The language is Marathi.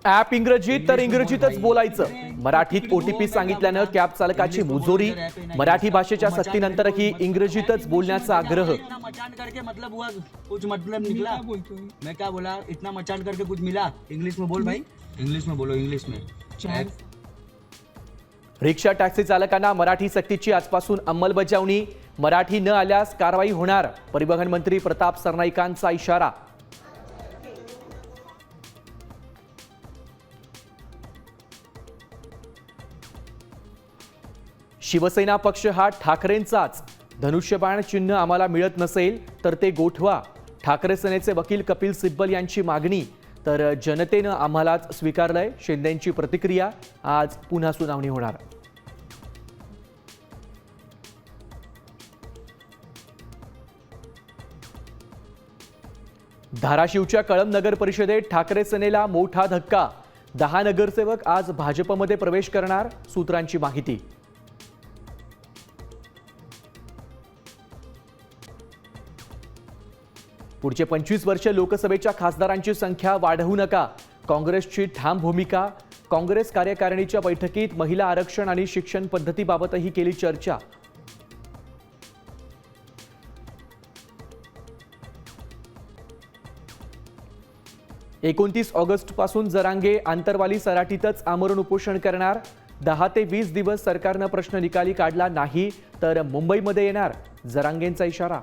ॲप इंग्रजीत तर इंग्रजीतच बोलायचं। मराठीत ओटीपी सांगितल्यानं कॅब चालकाची मुजोरी। मराठी भाषेच्या सक्तीनंतरही इंग्रजीतच बोलण्याचा आग्रह। इतना मचान करके मतलब हुआ कुछ मतलब निकला। मैं क्या बोला, इतना मचान करके कुछ मिला? इंग्लिश में बोल भाई, इंग्लिश में बोलो, इंग्लिश में। रिक्षा टॅक्सी चालकांना मराठी सक्तीची आजपासून अंमलबजावणी। मराठी न आल्यास कारवाई होणार। परिवहन मंत्री प्रताप सरनाईकांचा इशारा। शिवसेना पक्ष हा ठाकरेंचाच। धनुष्यबाण चिन्ह आम्हाला मिळत नसेल तर ते गोठवा। ठाकरे सेनेचे वकील कपिल सिब्बल यांची मागणी। तर जनतेनं आम्हालाच स्वीकारलंय, शिंदेंची प्रतिक्रिया। आज पुन्हा सुनावणी होणार। धाराशिवच्या कळंब नगर परिषदेत ठाकरे सेनेला मोठा धक्का। 10 नगरसेवक आज भाजपमध्ये प्रवेश करणार, सूत्रांची माहिती। पुढचे 25 वर्ष लोकसभेच्या खासदारांची संख्या वाढवू नका, काँग्रेसची ठाम भूमिका। काँग्रेस कार्यकारिणीच्या बैठकीत महिला आरक्षण आणि शिक्षण पद्धतीबाबतही केली चर्चा। 29 ऑगस्ट पासून जरांगे आंतरवाली सराटीतच आमरण उपोषण करणार। 10 ते 20 दिवस सरकारनं प्रश्न निकाली काढला नाही तर मुंबईमध्ये येणार, जरांगेंचा इशारा।